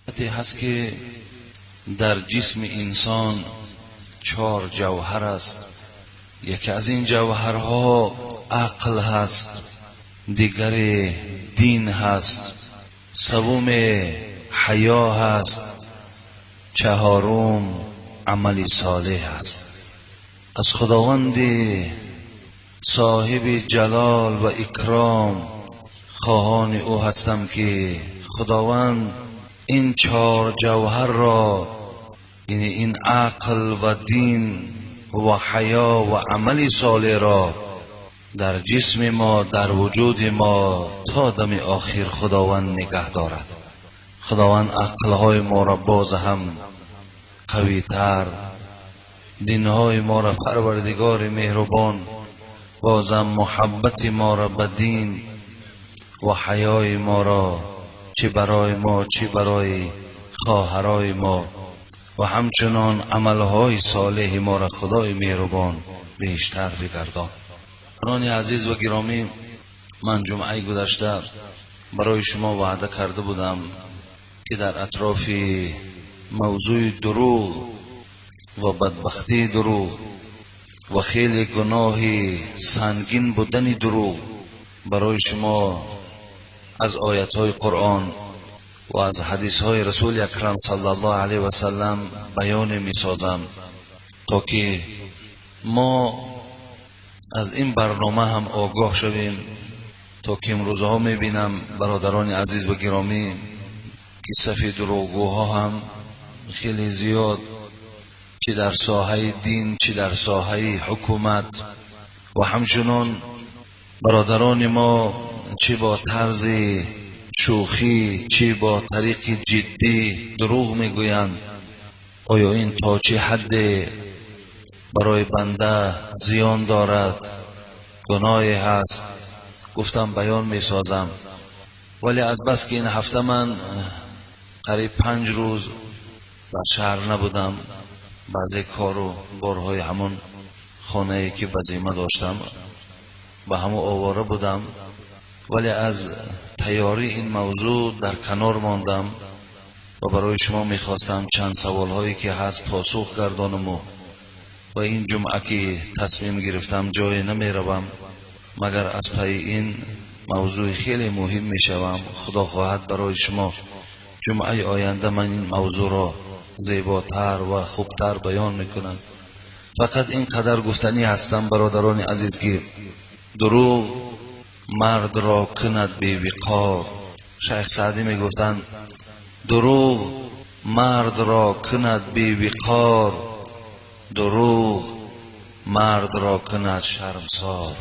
حقیقتی هست که در جسم انسان 4 جوهر است. یکی از این جوهرها عقل هست، دیگر دین هست، سوم حیا هست، چهارم عمل صالح است. از خداوند صاحب جلال و اکرام خواهان او هستم که خداوند این 4 جوهر را، یعنی این عقل و دین و حیا و عمل صالح را در جسم ما، در وجود ما تا دم آخر خداوند نگه دارد. خداوند عقلهای ما را باز هم قوی‌تر، دینهای ما را پروردگار مهربان بازم محبت ما را به دین و حیای ما را چه برای ما چه برای خواهرای ما و همچنان عملهای صالح ما را خدای مهربان بیشتر بگردان. بران عزیز و گرامی، من جمعه گذشته برای شما وعده کرده بودم که در اطراف موضوع دروغ و بدبختی دروغ و خیلی گناه سنگین بودن دروغ برای شما از آیات‌های قرآن و از حدیث‌های رسول اکرم صلی الله علیه و سلم بیان می‌سازم تا که ما از این برنامه هم آگاه شویم، تا که امروزها می‌بینم برادران عزیز و گرامی که صف دروغگوها هم خیلی زیاد، چه در ساحه دین چه در ساحه حکومت، و همچنان برادران ما چه با طرز شوخی چه با طریق جدی دروغ میگویند. آیا این تا چه حد برای بنده زیان دارد، گناهی هست؟ گفتم بیان میسازم، ولی از بس که این هفته من قریب 5 روز در شهر نبودم، بعضی کار و بارهای همون خانه‌ای که بزیمه داشتم و همون آواره بودم، ولی از تیاری این موضوع در کنار ماندم و برای شما میخواستم چند سوال هایی که هست پاسخ گردانم و این جمعه که تصمیم گرفتم جای نمیروم مگر از پی این موضوع خیلی مهم میشوم. خدا خواهد برای شما جمعه آینده من این موضوع را زیباتر و خوبتر بیان میکنم. فقط این قدر گفتنی هستم برادران عزیز که دروغ مرد را کند بی وقار. شیخ سعدی میگفتند دروغ مرد را کند بی وقار، دروغ مرد را کند شرمسار.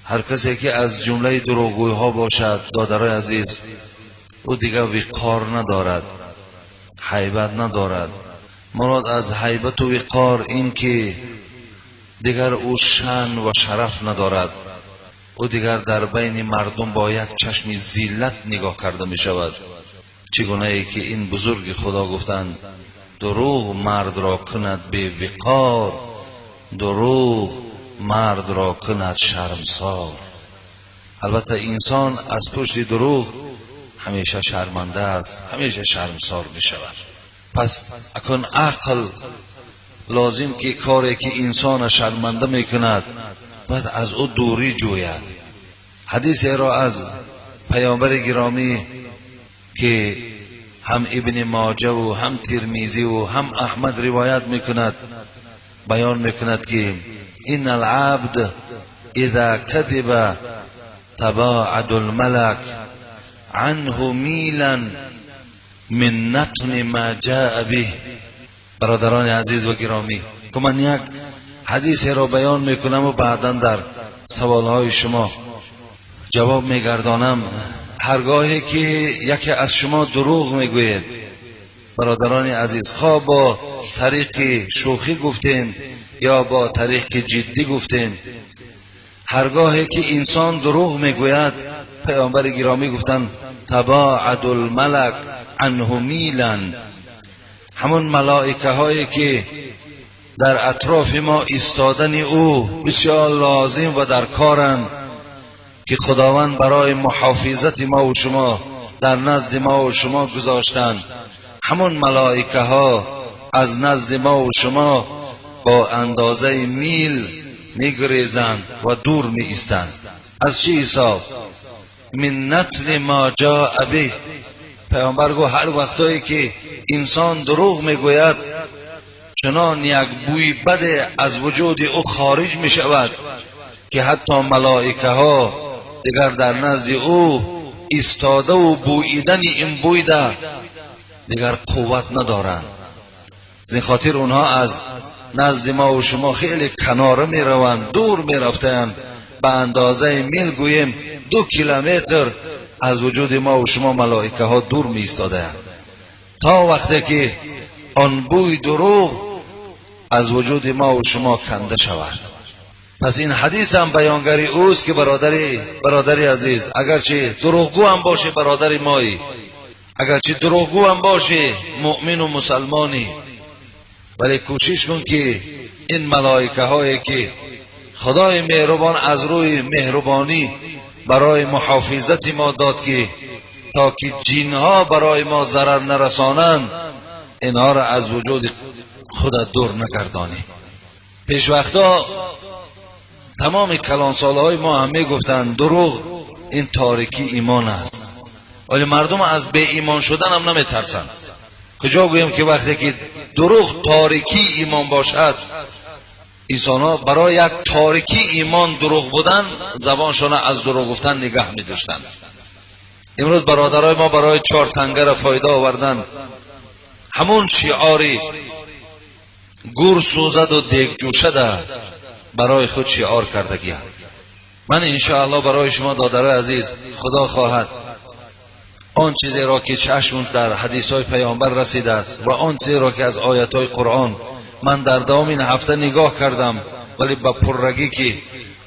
هر کسی که از جمله دروغگوی ها باشد برادرای عزیز، او دیگر وقار ندارد، هیبت ندارد. مراد از هیبت و وقار این که دیگر او شان و شرف ندارد، او دیگر در بین مردم با یک چشم ذلت نگاه کرده می شود. چگونه ای که این بزرگ خدا گفتند دروغ مرد را کند بی وقار، دروغ مرد را کند شرمسار. البته انسان از پشت دروغ همیشه شرمنده است، همیشه شرمسار می شود. پس اکن عقل لازم که کاری که انسان شرمنده می کند باید از او دوری جوید. حدیث را از پیامبر گرامی که هم ابن ماجه و هم ترمذی و هم احمد روایت میکند بیان میکند که ان العبد اذا كذب تباعد الملك عنه میلا من نتن ما جاء به. برادران عزیز و گرامی، که من یک حدیث را بیان میکنم و بعدا در سوالهای شما جواب میگردانم. هرگاهی که یکی از شما دروغ میگوید برادران عزیز، خواه با طریق شوخی گفتین یا با طریق جدی گفتین، هرگاهی که انسان دروغ میگوید پیامبر گرامی گفتن تباعد الملک عنه میلا، همون ملائکه هایی که در اطراف ما ایستادن او بسیار لازم و در کارن که خداوند برای محافظت ما و شما در نزد ما و شما گذاشتند، همون ملائکه ها از نزد ما و شما با اندازه میل میگریزند و دور می ایستند. از چی حساب؟ من نتل ما جاء به. پیامبر گفت هر وقتایی که انسان دروغ میگوید چنان یک بوی بد از وجود او خارج می شود که حتی ملائکه ها دیگر در نزد او ایستاده و بوییدن این بوی ده دیگر قوت ندارند. زین خاطر اونها از نزد ما و شما خیلی کناره می روند، دور می رفتند. به اندازه میل گوییم 2 کیلومتر از وجود ما و شما ملائکه ها دور می ایستادند تا وقتی که آن بوی دروغ از وجود ما و شما کنده شود. پس این حدیث هم بیانگری اوست که برادری عزیز، اگرچه دروغگو هم باشه برادر مایی، اگرچه دروغگو هم باشه مؤمن و مسلمانی، ولی کوشش کن که این ملائکه هایی که خدای مهربان از روی مهربانی برای محافظت ما داد که تا که جین ها برای ما ضرر نرسانند، اینها را از وجود خودت دور نگردانی. پیش وقتا تمام کلانسالهای ما هم میگفتند دروغ این تاریکی ایمان است، ولی مردم از بی ایمان شدن هم نمیترسند. کجا گویم که وقتی که دروغ تاریکی ایمان باشد، انسان ها برای یک تاریکی ایمان دروغ بودن زبانشان از دروغ گفتن نگه می داشتند. امروز برادرای ما برای 4 تنگه فایده آوردن همون شعاری گور سوزد و دیگ جوشد برای خود شعار کردگی. من انشاءالله برای شما دادرای عزیز، خدا خواهد آن چیزی را که چشم در حدیث های پیامبر رسیده است و آن چیزی را که از آیات های قرآن من در دوام این هفته نگاه کردم ولی با پررگی که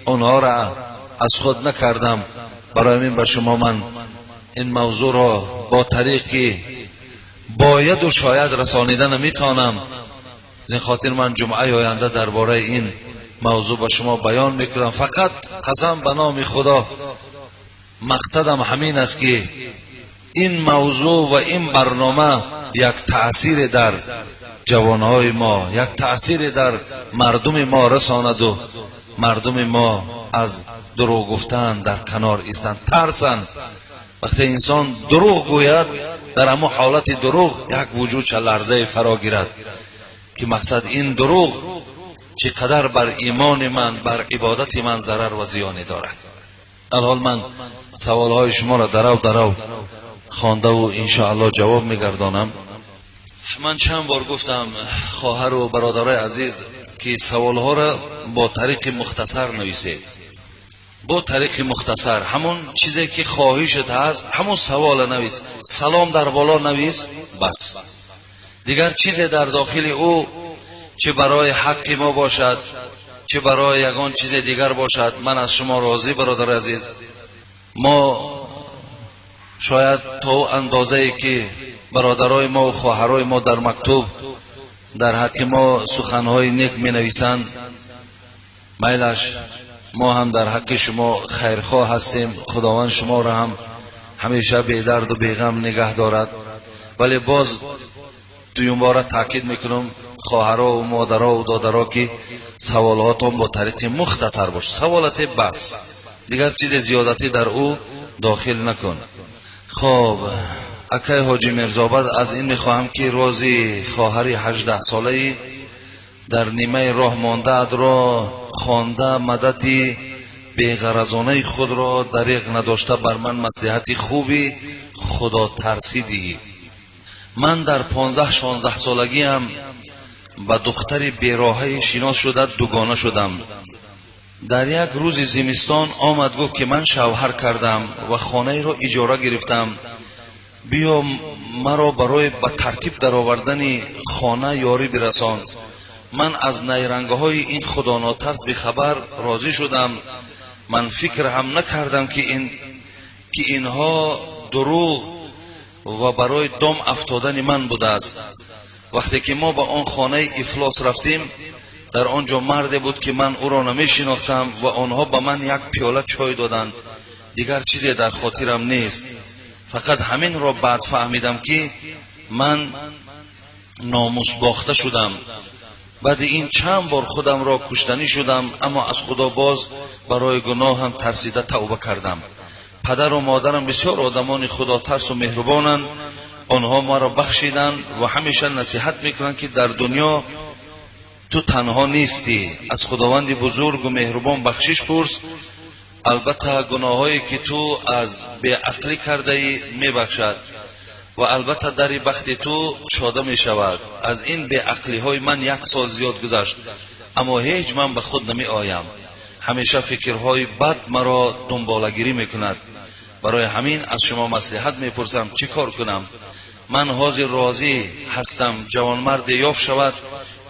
آنها را از خود نکردم، برای من به شما من این موضوع را با طریقی باید و شاید رسانیده نمیتونم. زین خاطر من جمعه آینده درباره این موضوع به شما بیان میکنم. فقط قسم به نام خدا مقصدم همین است که این موضوع و این برنامه یک تأثیر در جوانهای ما، یک تأثیر در مردم ما رساند و مردم ما از دروغ گفتن در کنار ایستند، ترسند. وقتی انسان دروغ گوید در همون حالت دروغ یک وجود لرزه فرا گیرد که مقصد این دروغ چقدر بر ایمان من، بر عبادت من ضرر و زیانی دارد. الحال من سوالهای شما را درو خوانده و انشاءالله جواب میگردانم. من چند بار گفتم خواهر و برادرای عزیز که سوالها را با طریق مختصر نویسید، با طریق مختصر همون چیزی که خواهشت هست همون سوال نویس، سلام در بالا نویس، بس. دیگر چیزی در داخل او چه برای حق ما باشد چه برای یگان چیز دیگر باشد، من از شما راضی برادر عزیز. ما شاید تا اندازه‌ای که برادرای ما و خواهرای ما در مکتوب در حق ما سخنهای نیک می نویسند، میلش ما هم در حق شما خیرخواه هستیم، خداوند شما را هم همیشه بی درد و بی غم نگه دارد. ولی باز دویم بار تاکید میکنم خواهرها و مادرها و دادرها که سوالاتون با طریق مختصر باش، سوالات بس، دیگر چیز زیادتی در او داخل نکن. خب اکای حاجی مرزاباد از این میخواهم که روزی خواهری 18 ساله‌ای در نیمه راه مانده را خوانده مدتی بیغرضانه خود را دریغ نداشته بر من مصلحت خوبی خدا ترسیدی. من در 15-16 سالگی هم با دختری بیراهه شناس شده دوگانه شدم. در یک روز زمستان آمد گفت که من شوهر کردم و خانه را اجاره گرفتم، بیا مرا برای به ترتیب در آوردن خانه یاری برسان. من از نیرنگه های این خدا ناترس به خبر راضی شدم. من فکر هم نکردم که اینها دروغ و برای دام افتادن من بوده است. وقتی که ما به آن خانه افلاس رفتیم، در آنجا مرد بود که من او را نمی شناختم و آنها به من یک پیاله چای دادند. دیگر چیزی در خاطرم نیست، فقط همین را بعد فهمیدم که من ناموس باخته شدم، بعد این چند بار خودم را کشتنی شدم، اما از خدا باز برای گناهم ترسیده توبه کردم. پدر و مادرم بسیار آدمان خدا ترس و مهربانند، آنها ما را بخشیدند و همیشه نصیحت میکنند که در دنیا تو تنها نیستی، از خداوند بزرگ و مهربان بخشش پرس، البته گناهایی که تو از بی عقلی کرده ای میبخشد و البته در بخت تو شاده می شود. از این بی عقلی های من 1 سال زیاد گذشت، اما هیچ من به خود نمی آیم، همیشه فکرهای بد مرا دنبالگیری میکند. برای همین از شما مصلحت میپرسم چی کار کنم؟ من حاضر راضی هستم جوانمرد یافت شود،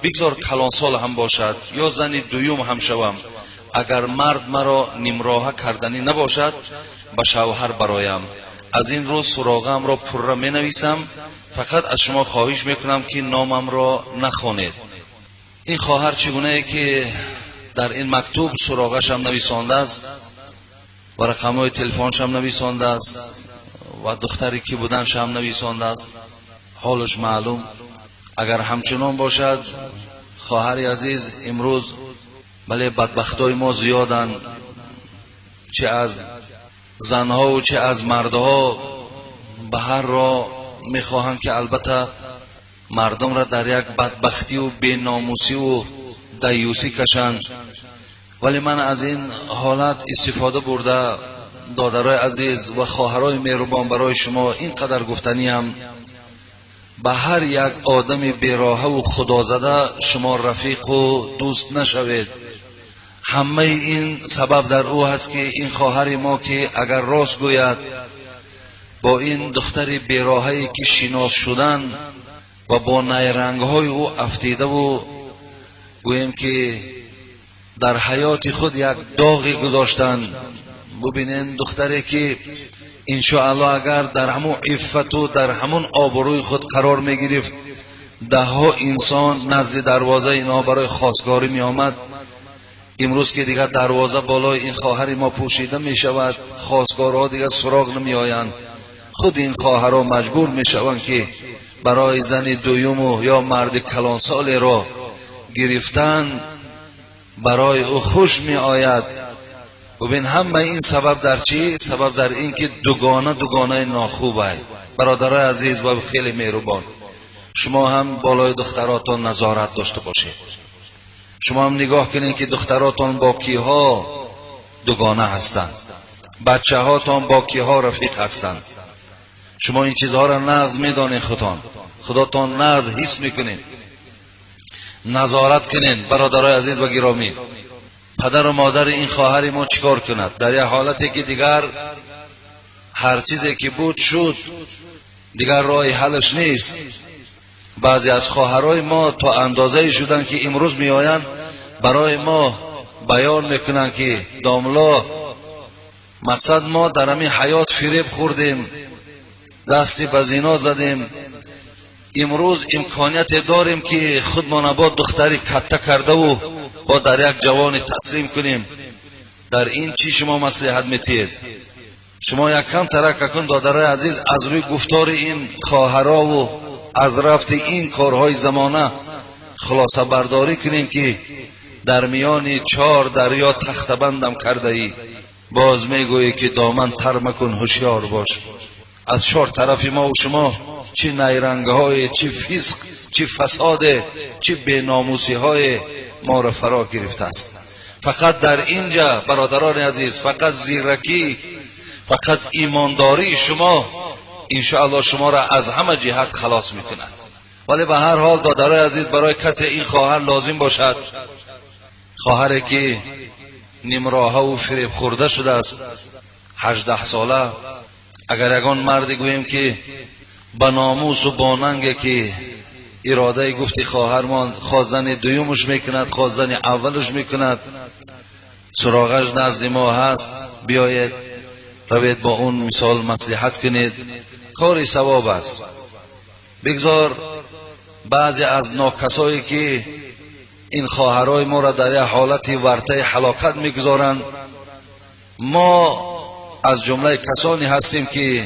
بگذار کلانسال هم باشد یا زن دویم هم شوم، اگر مرد مرا نیمراه کردنی نباشد به شوهر برایم. از این روز سراغم را پره می نویسم، فقط از شما خواهش میکنم که نامم را نخوانید. این خواهر چگونه که در این مکتوب سراغش هم نویسانده است و رقم‌های تلفنش هم نویسانده است و دختری که بودنش هم نویسانده است، حالش معلوم. اگر همچنان باشد خواهر عزیز، امروز بله بدبختای ما زیادن، چه از زنها و چه از مردها، به هر راه میخواهند که البته مردم را در یک بدبختی و بیناموسی و دیوسی کشند. ولی من از این حالت استفاده برده دادرای عزیز و خواهرای مهربان برای شما اینقدر گفتنیم: به هر یک آدم بیراه و خدازده شما رفیق و دوست نشوید. همه این سبب در او هست که این خواهر ما که اگر راست گوید با این دختر بیراهی که شناس شدن و با نیرنگهای او افتیده و گویم که در حیات خود یک داغی گذاشتن. ببینین دختری که انشاءالله اگر در همون عفت و در همون آبروی خود قرار می گرفت، 10 انسان نزد دروازه اینا برای خواستگاری می آمد. امروز که دیگر دروازه بالای این خواهر ما پوشیده می شود، خواستگارها دیگر سراغ نمی آیند. خود این خواهرها مجبور می شوند که برای زن دویم یا مرد کلانسال را گرفتن برای او خوش می آید. ببین همه این سبب در چی؟ سبب در این که دوگانه ناخوب است. برادرای عزیز و خیلی مهربان، شما هم بالای دختراتان نظارت داشته باشید. شما هم نگاه کنید که دختراتان با کیها دوگانه هستند، بچه هاتان با کیها رفیق هستند. شما این چیزها را نغز میدانید، خداتان نغز حس میکنید. نظارت کنید برادرای عزیز و گرامی. پدر و مادر این خواهر ما چیکار کند در یک حالتی که دیگر هر چیزی که بود شد، دیگر راه حلش نیست. بعضی از خواهرای ما تا اندازه شدن که امروز می آیند برای ما بیان میکنن که داملا مقصد ما در همین حیات فریب خوردیم، دستی به زنا زدیم، امروز امکانیت داریم که خودمان با دختری کته کرده و با در یک جوان تسلیم کنیم. در این چی شما مصلحت میتید؟ شما یک کم ترک کن دادرای عزیز، از روی گفتار این خواهرها و از رفت این کارهای زمانه خلاصه برداری کنیم که در میان 4 دریا تخت بندم کرده ای، باز میگویی که دامن تر مکن هوشیار باش. از 4 طرف ما و شما چه نیرنگهای، چه فسق، چه فساد، چه بیناموسی های ما را فرا گرفته است. فقط در اینجا برادران عزیز، فقط زیرکی، فقط ایمانداری شما انشاءالله شما را از همه جهت خلاص میکند. ولی به هر حال دادرای عزیز، برای کسی این خواهر لازم باشد، خواهری که نیمراه و فریب خورده شده است، 18 ساله، اگر یگان مردی گوییم که با ناموس و با ننگه که اراده گفتی خواهرمان خوازن دویمش میکند، خوازن اولش میکند، سراغش نزد ما هست، بیایید روید با اون مثال مصلحت کنید، کاری ثواب است. بگذار بعضی از ناکسایی که این خواهرای ما را در یک حالت ورطه هلاکت میگذارند، ما از جمله کسانی هستیم که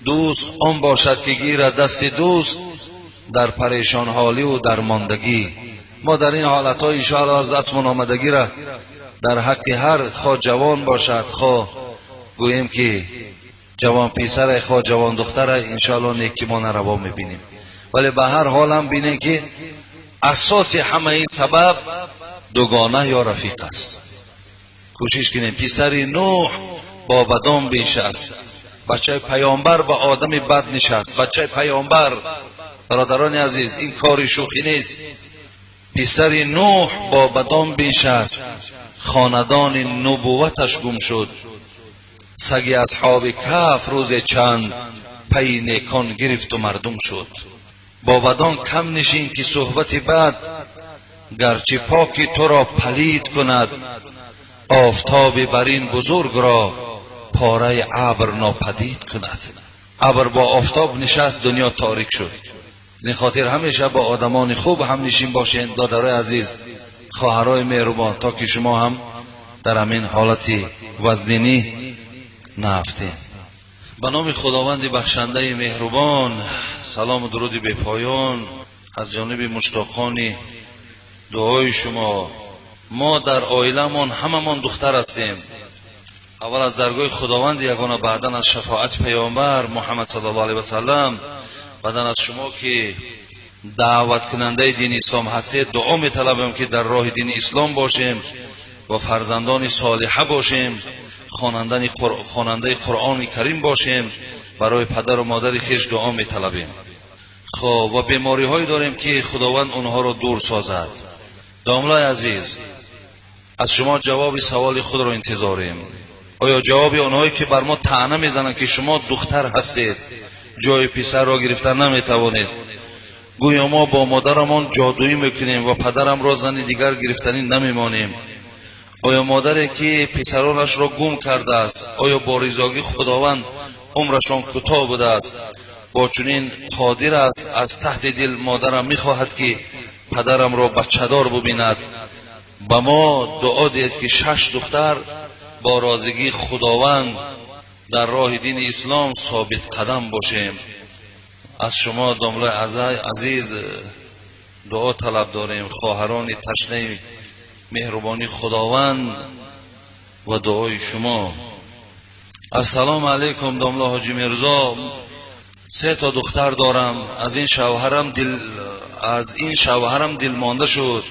دوست آن باشد که گیرد دست دوست در پریشان حالی و در ماندگی. ما در این حالت‌ها ان شاء الله از دستمون آمدگی را در حق هر خواه جوان باشد، خواه گوییم که جوان پسر، خواه جوان دختر، ان شاء الله نیکی ما روا میبینیم. ولی به هر حال هم بینیم که اساس همه این سبب دوگانه یا رفیق است. کوشش کنیم. پسر نوح با بدان بیش است، بچه پیامبر با آدم بد نشست. بچه پیامبر، برادران عزیز، این کار شوخی نیست. پسر نوح با بدان بیش است، خاندان نبوتش گم شد. سگ اصحاب کهف روز چند پی نیکان گرفت و مردم شد. با بدان کم نشین که صحبت بد، گرچه پاکی تو را پلید کند. آفتاب برین بزرگ را پاره ابر ناپدید کند. ابر با آفتاب نشست، دنیا تاریک شد. این خاطر همیشه با آدمان خوب هم نشین باشین دادرای عزیز، خواهرای مهربان، تا که شما هم در همین حالتی وزنی نافتین. به نام خداوند بخشنده مهربان، سلام و درود به پایان از جانب مشتاقان دعای شما. ما در عائله‌مان هممون دختر هستیم. اول از درگاه خداوند یگانه، بعداً از شفاعت پیامبر محمد صلی الله علیه و سلم، بعداً از شما که دعوت کننده دین اسلام هستید. دعا می‌طلبم که در راه دین اسلام باشیم و فرزندان صالحه باشیم، خواننده قرآن کریم باشیم. برای پدر و مادر خویش دعا می‌طلبیم. خب و بیماری هایی داریم که خداوند اونها رو دور سازد. داملای عزیز، از شما جواب سوال خود رو انتظاریم. آیا جواب اونهایی که بر ما طعنه میزنند که شما دختر هستید، جای پسر را گرفتن نمیتوانید، گویا ما با مادرمان جادویی میکنیم و پدرم را زن دیگر گرفتنی نمیمانیم. آیا مادری که پسرانش را گم کرده است، آیا با رضایت خداوند عمرشان کوتاه بوده است، با چنین قادر است از تحت دل مادرم میخواهد که پدرم را بچه‌دار ببیند؟ با ما دعا دید که 6 دختر با رازگی خداوند در راه دین اسلام ثابت قدم باشیم. از شما داملای عزیز دعا طلب داریم، خواهران تشنه مهربانی خداوند و دعای شما. السلام علیکم داملا حاجی مرزا، 3 تا دختر دارم. از این شوهرم دل مانده شد.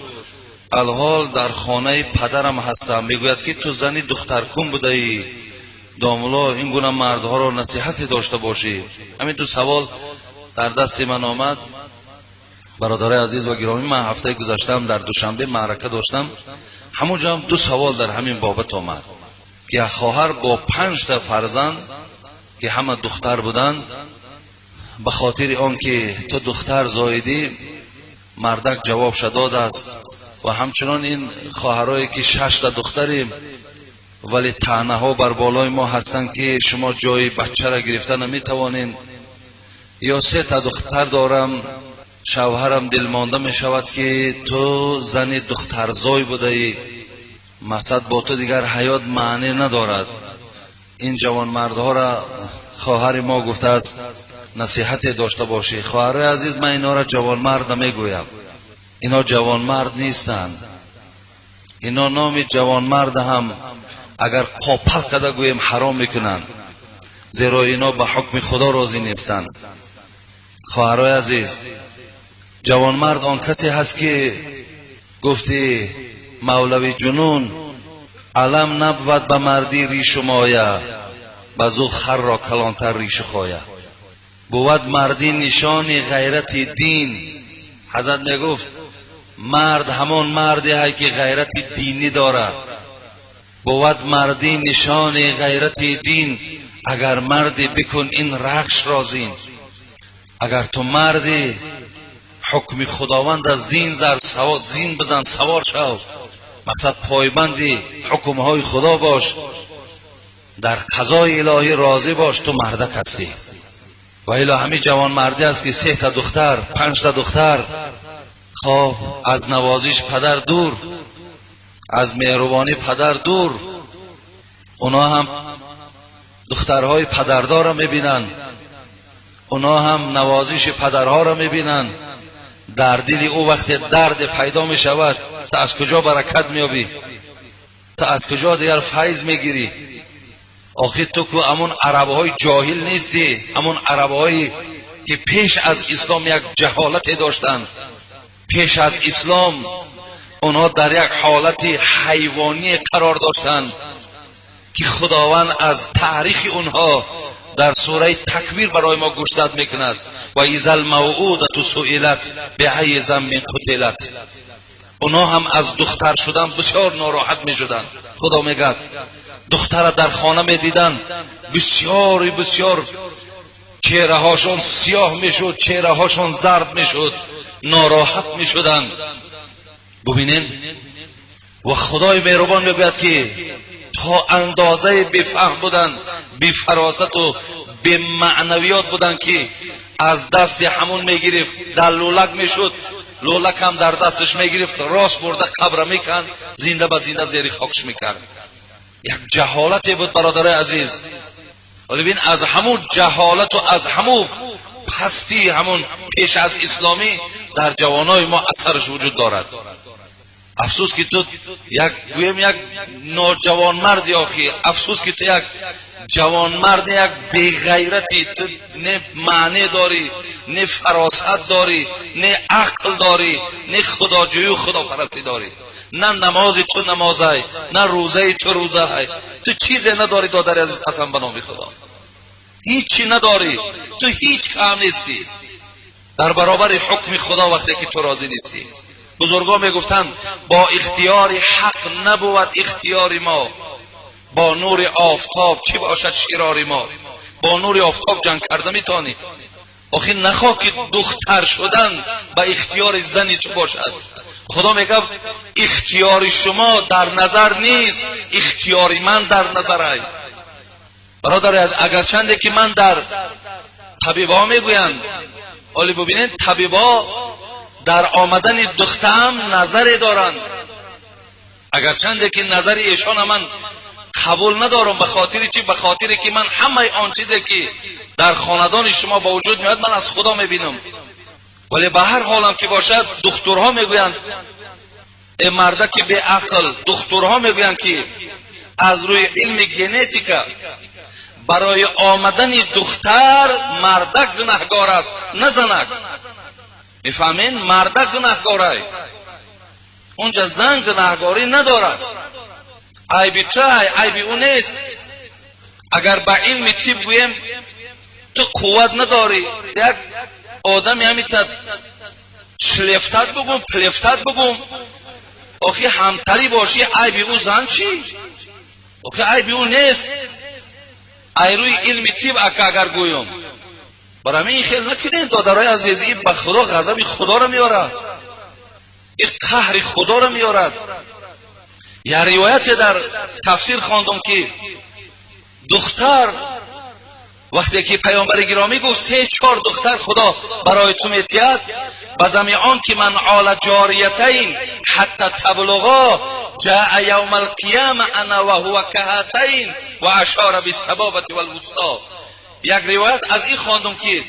الحال در خانه پدرم هستم. میگوید که تو زنی دخترکن بوده ای. داملا این گونه مردها را نصیحتی داشته باشی. همین 2 سوال در دست من آمد. برادرای عزیز و گرامی، من هفته گذشتم در دوشنبه معرکه داشتم. همونجا هم 2 سوال در همین بابت آمد که خواهر با 5 تا فرزند که همه دختر بودند، به خاطر آنکه تو دختر زاییدی، مردک جواب داده است. و همچنان این خواهرایی که 6 تا دختریم ولی طعنه ها بر بالای ما هستند که شما جای بچه را گرفتن نمیتوانین. یا 3 تا دختر دارم، شوهرم دلمانده می شود که تو زن دخترزای بوده ای، مقصد با تو دیگر حیات معنی ندارد. این جوان مردها را خواهر ما گفته است نصیحت داشته باشی. خواهر عزیز، من اینا را جوان مرد نمیگویم، اینا جوان مرد نیستند. اینا نام جوان مرد هم اگر قاپل کده گویم حرام میکنند، زیرا اینا به حکم خدا راضی نیستند. خواهرای عزیز، جوان مرد آن کسی هست که گفتی مولوی جنون، علم نبود به مردی ریش و مایه، بزو خر را کلانتر ریش خواهی. بود مردی نشانی غیرت دین. حضرت می گفت مرد همان مردی هست که غیرت دینی دارد. بود مردی نشانی غیرت دین، اگر مردی بکن این رخش را زین. اگر تو مردی حکم خداوند از زین بزن سوار شو، مقصد پایبندی حکمهای خدا باش، در قضای الهی راضی باش، تو مردک هستی. و الا همین جوان مردی است که 3 تا دختر 5 تا دختر، خب از نوازش پدر دور، از مهربانی پدر دور. اونا هم دخترهای پدردار را میبینن، اونا هم نوازش پدرها را میبینن. در دل او وقت درد پیدا میشود، تا از کجا برکت میابی؟ تا از کجا دیگر فیض میگیری؟ آخه تو که همون عربهای جاهل نیستی، همون عربهایی که پیش از اسلام یک جهالت داشتن. پیش از اسلام اونها در یک حالت حیوانی قرار داشتند که خداوند از تاریخ اونها در سوره تکویر برای ما گوشزد میکند. و اذا الموعودة سئلت بأی ذنب قتلت. اونها هم از دختر شدن بسیار ناراحت میشدند. خدا میگه دختر در خانه میدیدن، بسیار چهره هاشون سیاه میشد، چهره هاشون زرد میشد، ناراحت میشدند. ببینین و خدای مهربان میگوید که تا اندازه بفهم بودن، بفراست و به معنویات بودن که از دست همون میگرفت، در لولک میشد، لولک هم در دستش میگرفت، راست برده قبر میکن، زنده به زنده زیر خاکش میکرد. یک جهالتی بود برادر عزیز. ولی ببین از همون جهالت و از همون پستی همون پیش از اسلامی در جوانای ما اثرش وجود دارد. افسوس که تو یک نوجوان مردی، آخی افسوس که تو یک جوان مرد، یک بیغیرتی، تو نه معنی داری، نه فراست داری، نه عقل داری، نه خداجویی و خداپرستی داری، نه نمازی تو نمازی، نه روزه تو روزه. تو چیزی نداری دادر عزیز، قسم به نام خدا هیچی نداری. تو هیچ کام نیستی در برابر حکم خدا وقتی که تو راضی نیستی. بزرگان میگفتند با اختیار حق نبود اختیار ما، با نور آفتاب چی باشد شرار ما. با نور آفتاب جنگ کرده میتونی؟ آخه نخواه که دختر شدن به اختیار زنی تو باشد. خدا میگه اختیار شما در نظر نیست، اختیار من در نظر است. برادر از اگر چنده که من در طبیبا میگویم، ولی ببینید طبیبا در آمدن دخترم نظری دارند. اگر چنده که نظر ایشان من قبول ندارم. به خاطر چی؟ به خاطر که من همه آن چیزی که در خاندان شما با وجود میاد من از خدا میبینم. ولی به هر حالم که باشد دکترها میگویند، مرده که به عقل، دکترها میگویند که از روی علم ژنتیکا برای آمدن دختر مرده گناهگار است، نه زنک. میفهمین؟ مرده گناهگاره، اونجا زن گناهگاری ندارد. عیبی تو عیبی اون نیست. اگر با علم طب گویم تو قوت نداری، یک آدمی همیتا شلفتت بگم پلفتت بگم، آخی همتری باشی، عیبی او زن چی؟ آخی عیبی او نیست. ای روی علم طب اگر گویم برای این خیل نکنین دادرای عزیز، این به خدا غضب خدا را میارد، این قهر خدا را میارد. یا روایت در تفسیر خواندم که دختر وقتی که پیامبر گرامی گفت 3-4 دختر خدا برای تو میتید، بزمی آن که من عال جاریتین حتی تبلغا جاء یوم القیامه انا و هو کهاتین و اشار بالسبابه والوسطا. یک روایت از این خواندم که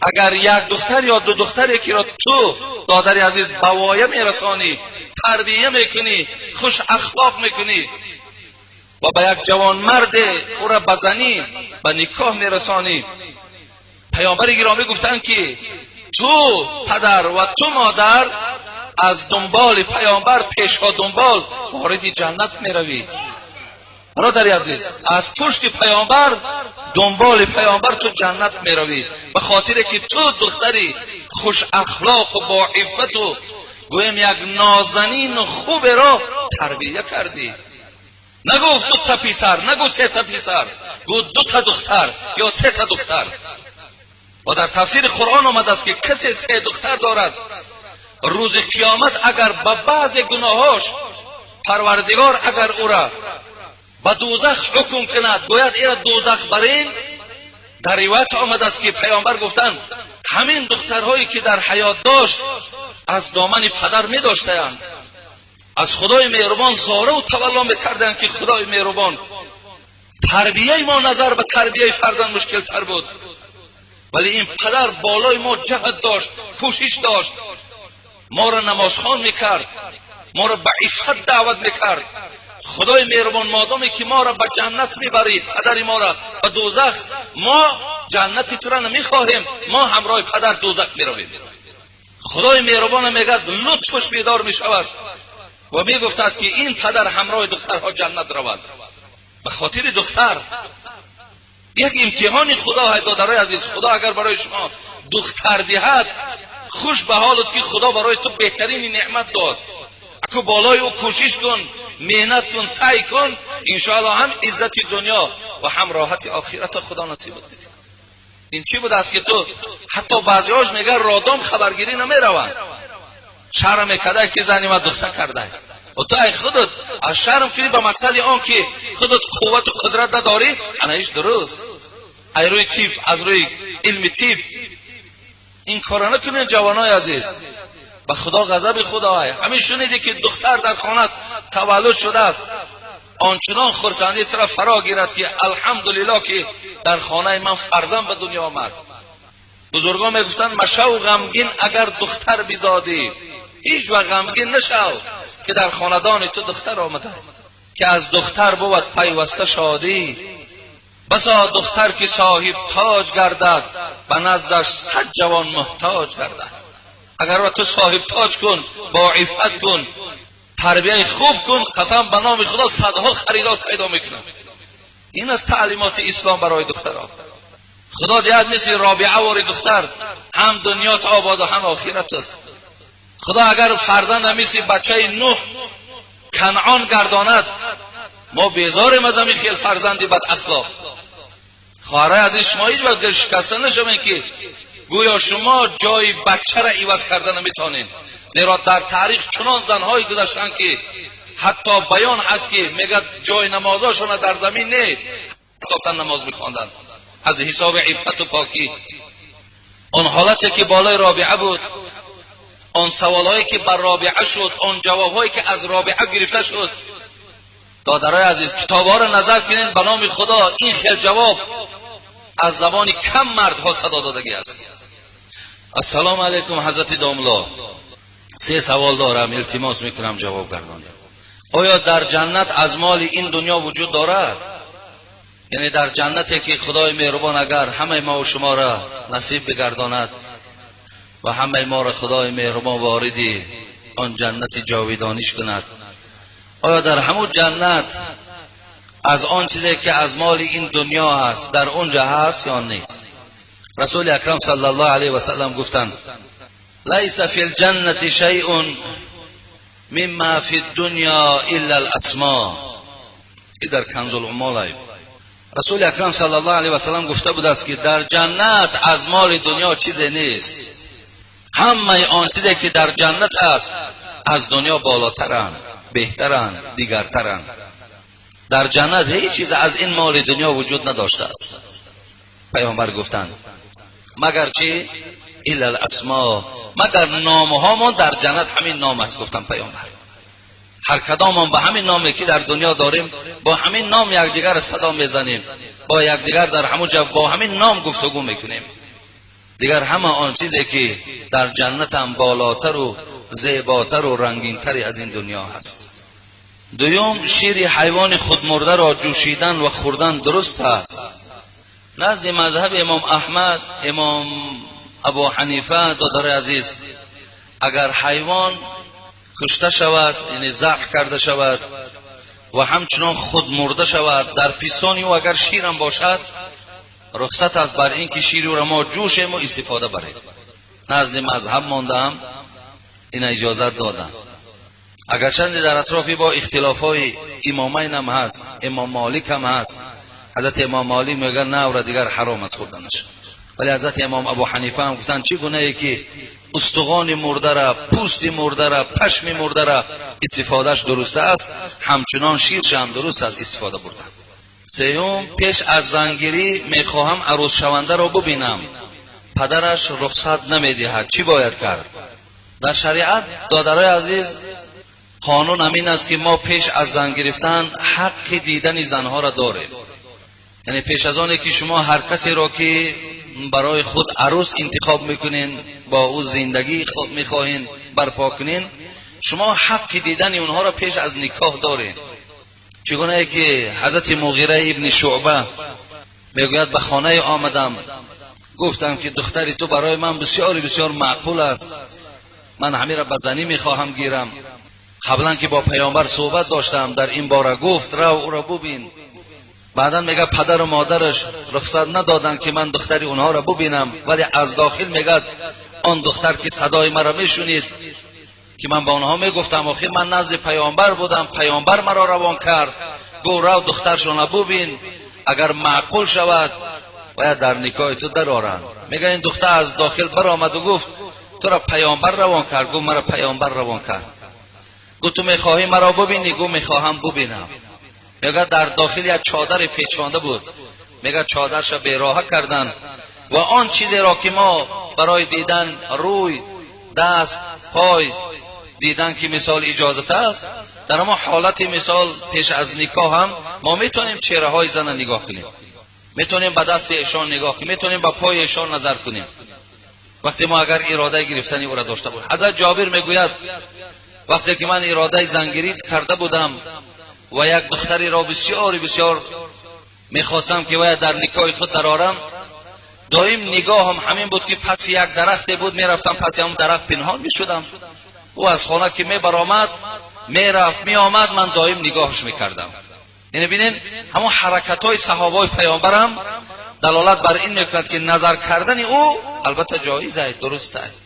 اگر یک دختر یا 2 دختر که را تو دادر عزیز بوایه میرسانی، تربیه میکنی، خوش اخلاق میکنی و به یک جوان مرد او را بزنی، به نکاح میرسانی، پیامبر گرامی گفتن که تو پدر و تو مادر از دنبال پیامبر پیشوا دنبال وارد جنت میروی. برادر عزیز از پشت پیامبر دنبال پیامبر تو جنت میروی، به خاطر که تو دختری خوش اخلاق و با عفت و گویم یک نازنین خوب را تربیه کردی. نگفت 2 تا پسر، نگفت 3 تا پسر، گفت 2 تا دختر یا 3 تا دختر. و در تفسیر قرآن آمده است که کسی 3 دختر دارد روز قیامت اگر به بعض گناهاش پروردگار اگر او را به دوزخ حکم کند، گوید ایرا دوزخ برین. در روایت آمده است که پیامبر گفتند همین دخترهایی که در حیات داشت از دامن پدر می داشتند، از خدای مهربان زاره و تولا میکردند که خدای مهربان تربیه ما نظر به تربیه فرزند مشکل تر بود. ولی این پدر بالای ما جهد داشت، کوشش داشت، ما را نمازخوان میکرد، ما را به عفت دعوت میکرد. خدای مهربان مادامی که ما را به جنت میبری، پدر ما را به دوزخ، ما جنت تو را نمیخواهیم، ما همراه پدر دوزخ میرویم. خدای مهربان میگه لطفش بیدار میشود و میگفت است که این پدر همراه دخترها جنت رود. به خاطر دختر یک امتحان خدا دادرای عزیز. خدا اگر برای شما دختر دهد، خوش به حالت که خدا برای تو بهترین نعمت داد، اکو بالای او کوشش کن، محنت کن، سعی کن، انشاءالله هم عزت دنیا و هم راحت آخرت خدا نصیبت بده. این چی بود است که تو حتی بعضیاش میگه رادام خبرگیری نمیروند، شرم میکده که زنی ما دختر کرده و تو ای خودت از شرم کنی به مقصد آن که خودت قوت و قدرت نداری، انایش درست ای روی تیب، از روی علم تیب این کار نکنین جوانای عزیز. به خدا غضب خدا های. همین شنیدی که دختر در خانه تولد شده است، آنچنان خرسندی طرف فرا گیرد که الحمدلله که در خانه من فرزند به دنیا آمد. بزرگان میگفتن مشو غمگین اگر دختر بزادی، هیچ وقت غمگین نشو که در خاندان تو دختر آمده، که از دختر بود پیوسته شادی. بسا دختر که صاحب تاج گردد، به نزدش 100 جوان محتاج گردد. اگر با تو صاحب تاج کن، با عفت کن، تربیه خوب کن، قسم به نام خدا صدها خریدار پیدا میکنه. این از تعلیمات اسلام برای دخترها. خدا دیاد مثل رابعه واری دختر، هم دنیات آباد و هم آخرتت. خدا اگر فرزند مثل بچه نوح کنعان گرداند، ما بیزاریم از همین خیل فرزندی بد اخلاق. خواهرای از شما هیچ وقت دل شکسته نشوین که گویا شما جای بچه را عوض کردن نمیتونین. زیرا در تاریخ چنان زنهایی گذشتن که حتی بیان هست که میگه جای نمازاشون در زمین نه، حتی نماز میخواندن از حساب عفت و پاکی. اون حالتی که بالای رابعه بود، اون سوالهایی که بر رابعه شد، اون جوابهایی که از رابعه گرفته شد، دادرای عزیز کتابها را نظر کنین به نام خدا. این خیل جواب از زبان کم مردها صدا دادگی است. السلام علیکم حضرت داملا، 3 سوال دارم، التماس میکنم جواب گردانید. آیا در جنت از مال این دنیا وجود دارد؟ یعنی در جنتی که خدای مهربان اگر همه ما و شما را نصیب بگرداند و همه ما را خدای مهربان واردی آن جنت جاویدانیش کند، آیا در همون جنت از آن چیزی که از مال این دنیا هست در اونجا هست یا نیست؟ رسول اکرم صلی الله علیه و سلم گفتند لیس فی الجنة شیء مما فی الدنیا الا الاسماء. این در کنز العمال. رسول اکرم صلی الله علیه و سلم گفته بود است که در جنت از مال دنیا چیزی نیست، همه آن چیزی که در جنت است از دنیا بالاترند، بهترند، دیگرترند. در جنت هیچ چیز از این مال دنیا وجود نداشته است. پیامبر گفتند مگر چی؟ الا الاسماء، مگر نامهامون در جنت همین نام است. گفتم پیامبر هر کدامون به همین نامی که در دنیا داریم با همین نام یکدیگر صدا میزنیم، با یکدیگر در همون جا با همین نام گفتگو میکنیم. دیگر همه آن چیزی که در جنت هم بالاتر و زیباتر و رنگینتری از این دنیا هست. دوم، شیر حیوان خودمرده را جوشیدن و خوردن درست است؟ نزد مذهب امام احمد، امام ابو حنیفه دادر عزیز، اگر حیوان کشته شود، یعنی ذبح کرده شود و همچنان خودمرده شود، در پیستانی او اگر شیرم باشد، رخصت است بر این که شیر را ما جوشیم و استفاده بریم. نزد مذهب ماندم این اجازت دادم. اگرچند در اطرافی با اختلافای امامین هم هست، امام مالک هم هست. حضرت امام مالک میگن نه و دیگر حرام است خوردنش، ولی حضرت امام ابو حنیفه هم گفتن چی گناهی که استخوان مرده را، پوست مرده را، پشم مرده را استفادهش درست است، همچنان شیرش هم درست است استفاده بردن. سوم، پیش از زنگیری میخواهم عروس شونده را ببینم، پدرش رخصت نمیدهد، چی باید کرد؟ در شریعت دادرای عزیز قانون همین است که ما پیش از زن گرفتن حق دیدن زنها را داریم. یعنی پیش از آنه که شما هر کسی را که برای خود عروس انتخاب میکنین، با او زندگی خود میخواهین برپا کنین، شما حق دیدن اونها را پیش از نکاح دارین. چگونه که حضرت مغیره ابن شعبه میگوید به خانه آمدم، گفتم که دختری تو برای من بسیار بسیار معقول است، من همین را به زنی میخواهم گیرم. قبلا که با پیامبر صحبت داشتم در این باره، گفت رو او را ببین. بعدا میگه پدر و مادرش رخصت ندادن که من دختری اونها را ببینم، ولی از داخل میگه آن دختر که صدای مرا میشنید که من با اونها میگفتم آخه من نزد پیامبر بودم، پیامبر مرا روان کرد، گو رو دخترشون ببین، اگر معقول شود باید در نکاح تو درآرند. میگه این دختر از داخل برآمد و گفت تو را پیامبر روان کرد؟ گو مرا پیامبر روان کرد. گو تو میخواهی مرا ببینی؟ گو میخواهم ببینم. میگه در داخل یک چادر پیچانده بود، میگه چادرش بیراه کردن و آن چیزی را که ما برای دیدن روی، دست، پای دیدن که مثال اجازت است، در اما حالت مثال پیش از نکاح هم ما میتونیم چهره های زن نگاه کنیم، میتونیم به دست ایشان نگاه کنیم، میتونیم به پای ایشان نظر کنیم، وقتی ما اگر اراده گرفتنی او را داشته باشیم. حضرت جابر میگوید وقتی که من اراده زنگیری کرده بودم و یک دختری را بسیار بسیار میخواستم که باید در نکاح خود درآرم، دائم نگاهم همین بود که پس یک درخت بود میرفتم پس اون درخت پنهان میشدم، او از خانه که میبرآمد میرفت میآمد، من دائم نگاهش میکردم. یعنی ببینین همون حرکت های صحابه پیامبر هم دلالت بر این میکند که نظر کردن او البته جایز است، درست است.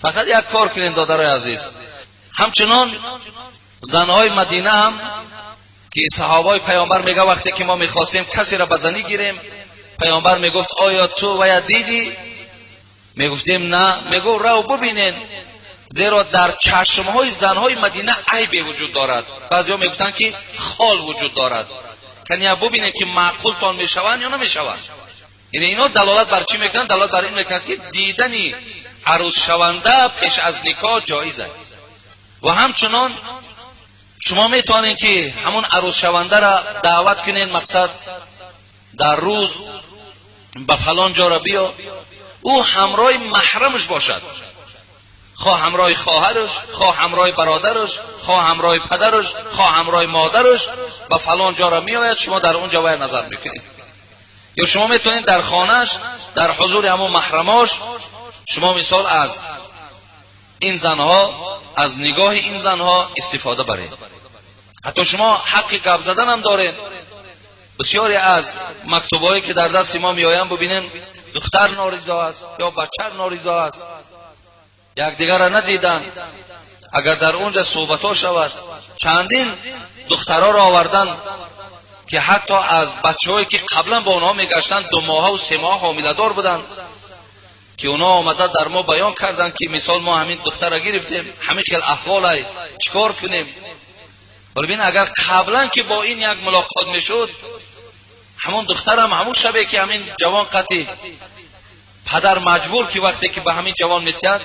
فقط یک کار کنین دادرای عزیز، همچنان زنهای مدینه هم که صحابه پیامبر میگه وقتی که ما میخواستیم کسی را بزنی گیریم، پیامبر میگفت آیا تو باید دیدی؟ میگفتیم نه. میگو رو ببینین، زیرا در چشمهای زنهای مدینه عیبی وجود دارد. بعضیا میگفتن که خال وجود دارد، کنیا ببینین که معقول تان میشوند یا نمیشوند. یعنی اینا دلالت بر چی میکنن؟ دلالت بر این میکنن که دیدنی عروس شونده پیش از نکاح جایز است. و همچنان شما میتونین که همون عروس شونده را دعوت کنین، مقصد در روز به فلان جا را بیا، او همراه محرمش باشد، خواه همراه خواهرش، خواه همراه برادرش، خواه همراه پدرش، خواه همراه مادرش، به فلان جا را میآید، شما در اونجا باید نظر میکنید. یا شما میتونید در خانهش در حضور همون محرماش شما مثال از این زنها، از نگاه این زنها استفاده برید. حتی شما حق گپ زدن هم دارین. بسیاری از مکتوبایی که در دست ما میآیند ببینیم دختر ناریضا است یا بچه ناریضا است، یک دیگر را ندیدن، اگر در اونجا صحبت ها شود چندین دخترها را آوردن که حتی از بچه هایی که قبلا با اونها میگشتن 2 ماه و 3 ماه حامله دار بودن که اونها آمده در ما بیان کردن که مثال ما همین دختر را گرفتیم، همین خیل احوال های چیکار کنیم. ببین اگر قبلا که با این یک ملاقات میشد، همون دختر هم همون شبه که همین جوان قطعی پدر مجبور که وقتی که به همین جوان میتید،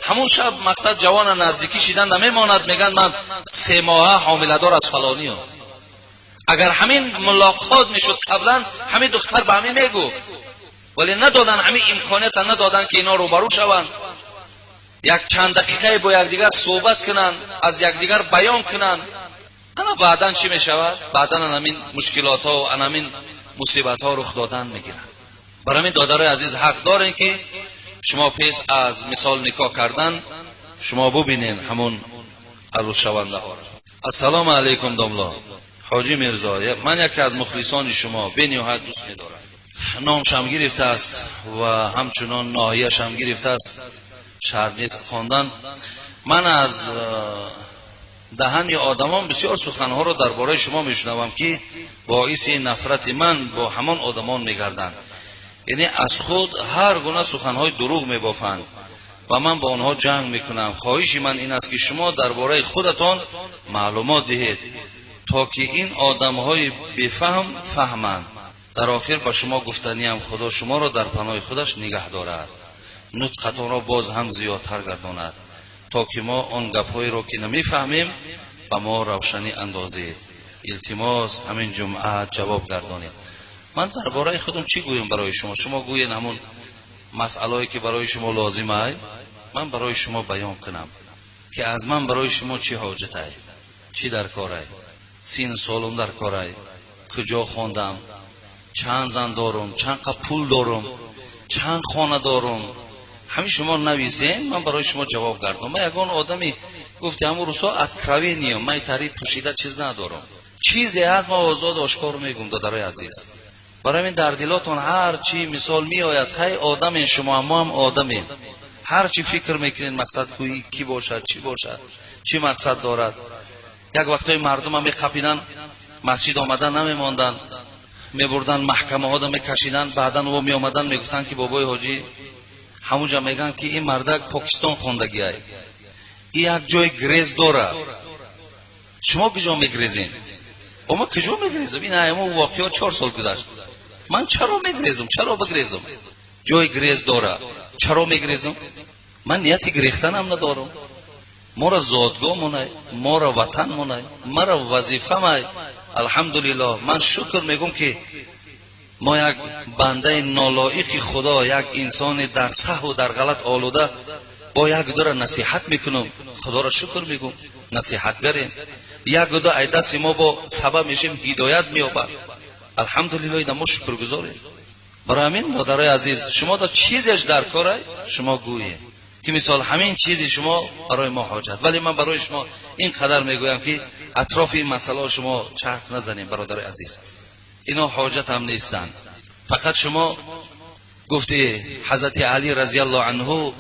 همون شب مقصد جوان نزدیکی شیدن نمیماند، میگن من 3 ماه حامله دار از فلانی هم. اگر همین ملاقات میشد قبلا، همین دختر به همین میگفت، ولی ندادن، همین امکانیت ندادن که اینا روبرو شوند، یک چند دقیقه با یکدیگر صحبت کنن، از یکدیگر بیان کنن. انا بعدن چی میشود؟ بعدن همین مشکلات ها و همین مصیبت ها رخ دادن میگیرن. برای همین دادرای عزیز حق دارین که شما پیش از مثال نکاح کردن شما ببینین همون عروس شونده ها. السلام علیکم داملا حاجی میرزا، من یکی از مخلصان شما به نهایت دوست می‌دارم. نامشم گرفته است و همچنان ناحیه‌ش هم گرفته است، شرط نیست خواندن. من از دهن آدمان بسیار سخنها رو درباره شما میشنوم که باعث نفرت من با همان آدمان میگردند. یعنی از خود هر گونه سخنهای دروغ میبافند و من با آنها جنگ میکنم. خواهش من این است که شما درباره خودتان معلومات دهید تا که این آدمهای بفهم فهمند. در آخر به شما گفتنی هم خدا شما را در پناه خودش نگه دارد، نطقتان را باز هم زیادتر گرداند تا که ما آن گپ‌هایی را که نمیفهمیم به ما روشنی اندازید. التماس همین جمعه جواب گردانید. من درباره خودم چی گویم برای شما؟ شما گوین همون مسئله‌ای که برای شما لازمه من برای شما بیان کنم که از من برای شما چی حاجت است، چی درکار است، سین سالم درکار است، کجا خواندم، چند زن دارم، چند قد پول دارم، چند خانه دارم، همین شما نویسین من برای شما جواب گردم. من یگان آدمی گفتی همون روسا اتکراوی نیم، من تعریف پوشیده چیز ندارم، چیزی از ما آزاد آشکار میگم دادرای عزیز. برای من در دلاتون هر چی مثال می آید، خیلی آدم شما، ما هم آدمیم، هر چی فکر میکنین مقصد کوی کی باشد، چی باشد، چی مقصد دارد. یک وقتای مردم هم میقپیدن مسجد آمدن نمیماندن، میبردن محکمه ها دا میکشیدن، بعدن او می آمدن میگفتن که بابای حاجی همونجا میگن که این مردک پاکستان خوندگی ای، این یک جای گریز داره، شما کجا میگریزین؟ ما کجا میگریزم؟ این ایمو واقعا 4 سال گذشت، من چرا میگریزم؟ چرا بگریزم؟ جای گریز داره، چرا میگریزم؟ من نیتی گریختن هم ندارم. ما را زادگاه مونه، ما را وطن مونه، ما را وظیفه مونه. الحمدلله من شکر میگم که ما یک بنده نالایق خدا، یک انسان در صح و در غلط آلوده با یک دور نصیحت میکنم، خدا را شکر میگم، نصیحت بریم، یک دو ای دست ما با سبب میشیم هدایت میابد. الحمدلله اینا ما شکر گذاریم. برای همین دادرای عزیز شما دا چیزش در کاره شما گویه که مثال همین چیزی شما برای ما حاجت، ولی من برای شما این قدر میگویم که اطراف این مسئله شما چرخ نزنیم برادر عزیز، اینا حاجت هم نیستند. فقط شما گفتی حضرت علی رضی الله عنه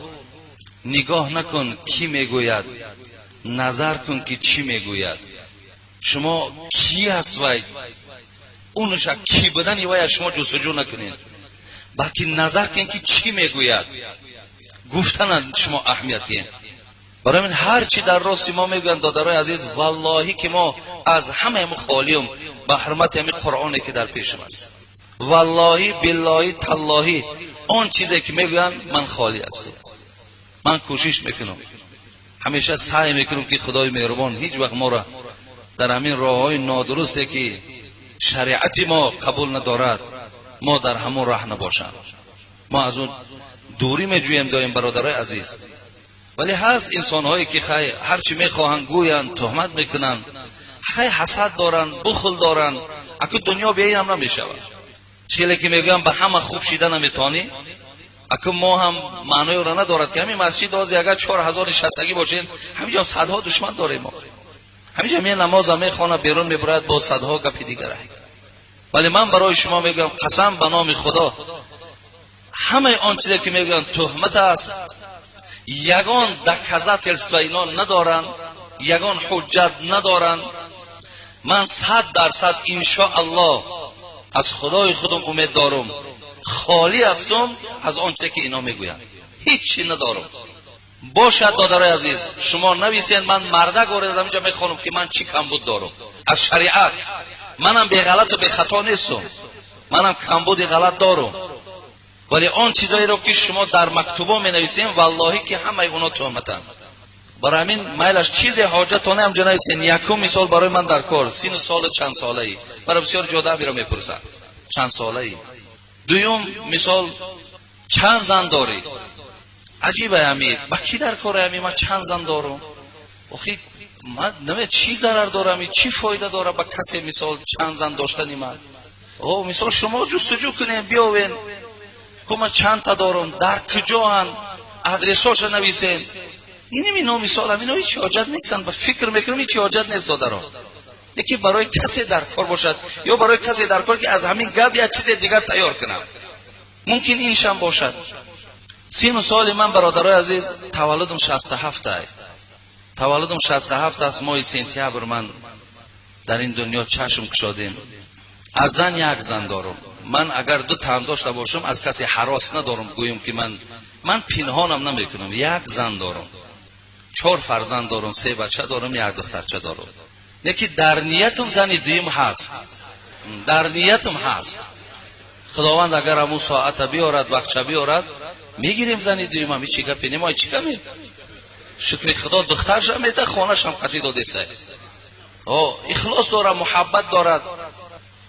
نگاه نکن کی میگوید، نظر کن که چی میگوید. شما کی هست وای اونش کی بدن وای شما جستجو نکنین، بلکه نظر کن که چی میگوید. گفتن شما اهمیتیه. برای من هر چی در راست ما میگن دادرای عزیز، والله که ما از همه خالیم با حرمت همین قرآنی که در پیشم است، والله بالله تالله اون چیزی که میگن من خالی هستم. من کوشش میکنم، همیشه سعی میکنم که خدای مهربان هیچ وقت ما را در همین راههای نادرستی که شریعت ما قبول ندارد ما در همون راه نباشم. ما از اون دوری میجویم دایم برادرای عزیز. ولی هست انسان هایی که خیلی هرچی میخواهند گویند، تهمت میکنند، خیلی حسد دارند، بخل دارند، اگه دنیا بیایی هم نمیشود. چیلی که میگویم به همه خوب شیدن نمیتانی، اگه ما هم معنی را ندارد که همین مسجد آزی اگر 4000 شستگی باشین همینجا صدها دشمن داریم ما، همینجا می نماز هم میخوانه بیرون میبرد با صدها گپی دیگر. ولی من برای شما میگم قسم به نام خدا همه آن چیزی که میگن تهمت است، یگان دکزت السوینا ندارن، یگان حجت ندارن. من 100% انشاءالله از خدای خودم امید دارم خالی هستم از آن چیزی که اینا میگوین، هیچی ندارم. باشد دادرای عزیز شما نویسین من مرده گوریزم اینجا میخوانم که من چی کمبود دارم از شریعت. منم به غلط و به خطا نیستم، منم کمبود غلط دارم، ولی آن چیزایی رو که شما در مکتوبا می نویسین والله که همه اونا تهمتن. برای همین میلش چیز حاجتانه هم نویسین. یکم مثال برای من در کار، سین سال چند ساله ای، برای بسیار جاده میرم میپرسن چند ساله ای. دویم مثال چند زن داری؟ عجیبه همین با کی در کار همین من چند زن دارم؟ آخی من نمی چی ضرر دارم، چی فایده داره با کسی مثال چند زن داشتنی من؟ او مثال شما جستجو کنین بیاوین که من چند تا دارم، در کجا هن، ادرساش نویسین. اینم اینا مثال هم اینا هیچ حاجت نیستن، با فکر میکنم هیچ حاجت نیست دارم. یکی برای کسی در کار باشد یا برای کسی در کار که از همین گپ یا چیز دیگر تیار کنم، ممکن اینشم باشد. سین سال من برادرای عزیز تولدم 67 است. تولدم 67 است، ماه سپتامبر من در این دنیا چشم گشادیم. از زن یک زن دارم. من اگر 2 تا داشته باشم از کسی هراس ندارم گویم که من پنهانم نمیکنم. یک زن دارم، 4 فرزند دارم، 3 بچه دارم، 1 دخترچه دارم. یکی در نیتم زنی دویم هست، در نیتم هست. خداوند اگر همون ساعت بیارد وقت بیارد میگیریم زنی دویم. هم چی گپی نمای چی کمی شکر خدا دخترش هم میده، خانهش هم قطعی داده سه. اخلاص دارد، محبت دارد،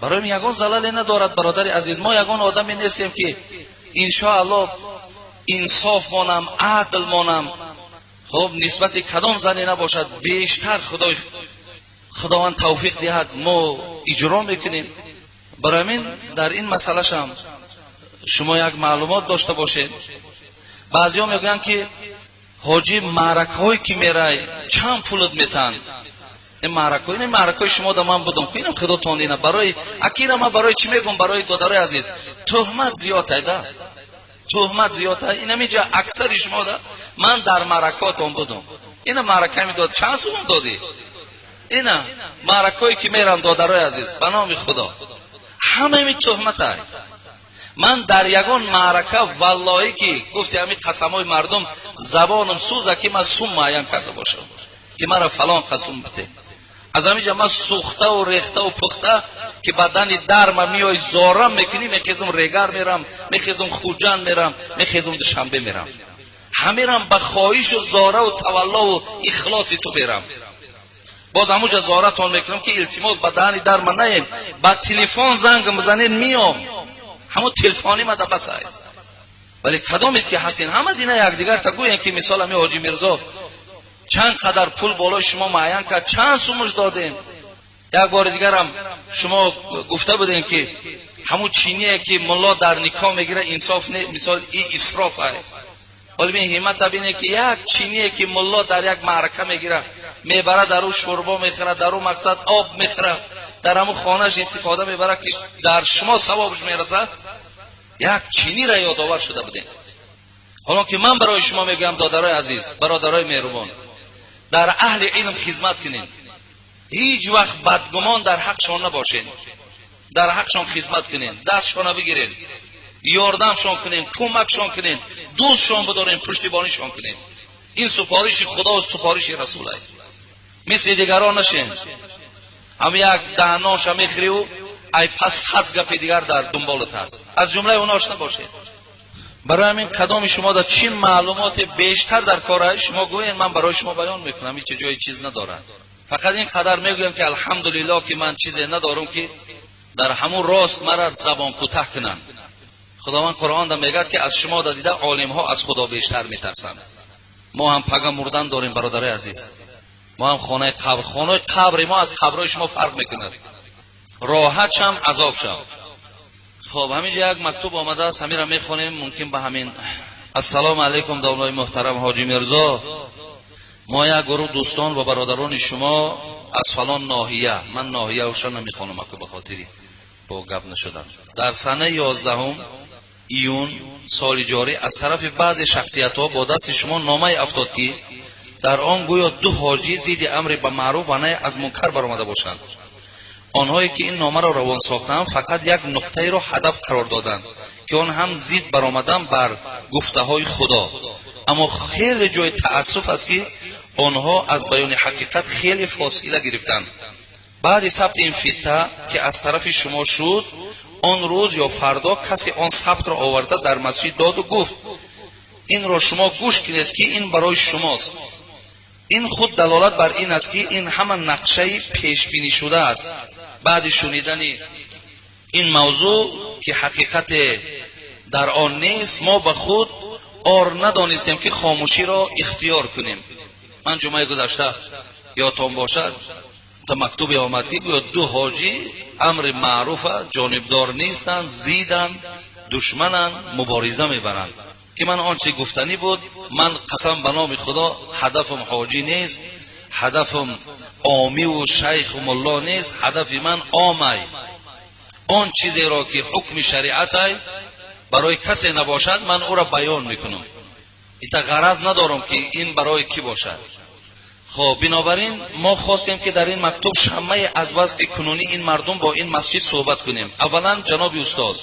برای یگان زلالی ندارد. برادر عزیز ما یگان آدمی نیستیم که انشاءالله انصاف مانم، عدل مانم. خب نسبت کدام زنی نباشد بیشتر خداوند توفیق دهد ما اجرا میکنیم. برای من در این مسئله هم شما یک معلومات داشته باشید. بعضی ها میگن که حاجی معرکه هایی که میرای چند پولت میتن؟ این معرکه شما در من بدم اینم خدا تاندینه. برای اکیرا من برای چی میگم؟ برای دادرای عزیز تهمت زیاده ده، تهمت زیاده. این میجا اکثر شما ده من در معرکاتون بدم. اینا معرکه میداد چند سوم دادی؟ اینا معرکه‌ای که میرن دادرای عزیز به نام خدا همه می تهمت های. من در یگان معرکه والله که گفتی همین قسمای مردم زبانم سوزه که من سوم معین کرده باشم که مرا فلان قسم بده. از همینجا من سوخته و ریخته و پخته که بدن درم میای زارم میکنی، میخیزم ریگر میرم، میخیزم خوجان میرم، میخیزم دوشنبه میرم، همیرم به خواهش و زاره و تولا و اخلاصی تو میرم. باز همونجا زارتون میکنم که التماس به دهن در من نیم، با تلفن زنگ بزنین میام، همون تلفنی ما بس است. ولی کدامید که هستین همه دینا یک دیگر تا گوین که مثال همین حاجی میرزا چند قدر پول بالا شما معین کرد، چند سومش دادین. یک بار دیگر هم شما گفته بودین که همون چینیه که ملا در نکاح میگیره انصاف نه، مثال این اسراف است. ولی به همت ببینه که یک چینیه که ملا در یک معرکه میگیره میبره در اون شوربا میخره، در اون مقصد آب میخره، در همون خانهش استفاده میبره که در شما ثوابش میرسه. یک چینی را یادآور شده بودین. حالا که من برای شما میگم دادرای عزیز، برادرای مهربان، در اهل علم خدمت کنین، هیچ وقت بدگمان در حقشان نباشین، در حقشان خدمت کنین، دستشان بگیرین، یاردمشان کنین، کمکشان کنین، دوستشان بدارین، پشتیبانیشان کنین. این سپارش خدا و سپارش رسول است. مثل دیگران نشین هم یک دهناش هم میخری و ای پس 100 گپ دیگر در دنبالت هست، از جمله اوناش نباشین. برای همین کدام شما در چین معلومات بیشتر در کار شما گوین، من برای شما بیان میکنم، هیچ جای چیز ندارد. فقط این قدر میگویم که الحمدلله که من چیزی ندارم که در همون راست مرا زبان کوتاه کنن. خداوند قرآن دا میگه که از شما دا دیده عالم ها از خدا بیشتر میترسند. ما هم پگم مردن داریم برادرای عزیز، ما هم خانه قبر ما از قبرای شما فرق میکنه، راحت شم عذاب شم. خب همینجا یک مکتوب آمده است، همین را میخونیم. ممکن به همین. السلام علیکم دولای محترم حاجی میرزا، ما یک گروه دوستان و برادران شما از فلان ناحیه، من ناحیه اوشن نمیخونم به خاطری با گپ نشدم، در سنه 11 ایون سال جاری از طرف بعض شخصیت ها با دست شما نامه افتاد که در آن گویا 2 حاجی زید امر به معروف و نهی از منکر برآمده باشند. آنهایی که این نامه را روان ساختند فقط یک نقطه را هدف قرار دادند که آن هم زید برآمدن بر گفته های خدا. اما خیلی جای تأسف است که آنها از بیان حقیقت خیلی فاصله گرفتند. بعد ثبت این فتنه که از طرف شما شد، آن روز یا فردا کسی آن ثبت را آورده در مسجد داد و گفت این را شما گوش کنید که این برای شماست. این خود دلالت بر این است که این همان نقشه پیش بینی شده است. بعد شنیدن این موضوع که حقیقت در آن نیست، ما به خود آر ندانستیم که خاموشی را اختیار کنیم. من جمعه گذشته یادتان باشد تا مکتوب آمد که 2 حاجی امر معروف جانبدار نیستند، زیدن، دشمنن، مبارزه میبرند. که من آنچه گفتنی بود، من قسم به نام خدا هدفم حاجی نیست، هدفم عامی و شیخ و ملا نیست، هدف من عامه. آن چیزی را که حکم شریعت برای کسی نباشد من او را بیان میکنم. ایتا غرض ندارم که این برای کی باشد. خب بنابراین ما خواستیم که در این مکتوب شمه از وضع کنونی این مردم با این مسجد صحبت کنیم. اولا جناب استاد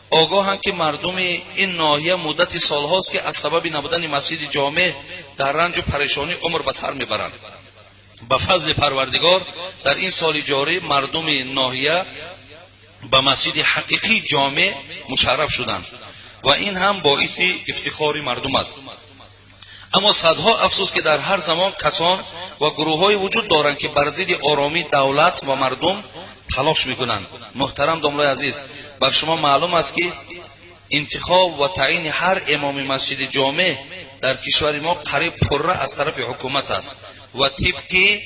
آگاهند که مردم این ناحیه مدت سالهاست که از سبب نبودن مسجد جامع در رنج و پریشانی عمر به سر میبرند. به فضل پروردگار در این سال جاری مردم ناحیه به مسجد حقیقی جامع مشرف شدند و این هم باعث افتخار مردم است. اما صدها افسوس که در هر زمان کسان و گروه‌های وجود دارند که بر ضد آرامی دولت و مردم تلاش میکنند. محترم داملای عزیز، بر شما معلوم است که انتخاب و تعیین هر امام مسجد جامع در کشور ما قریب پره از طرف حکومت است و طبق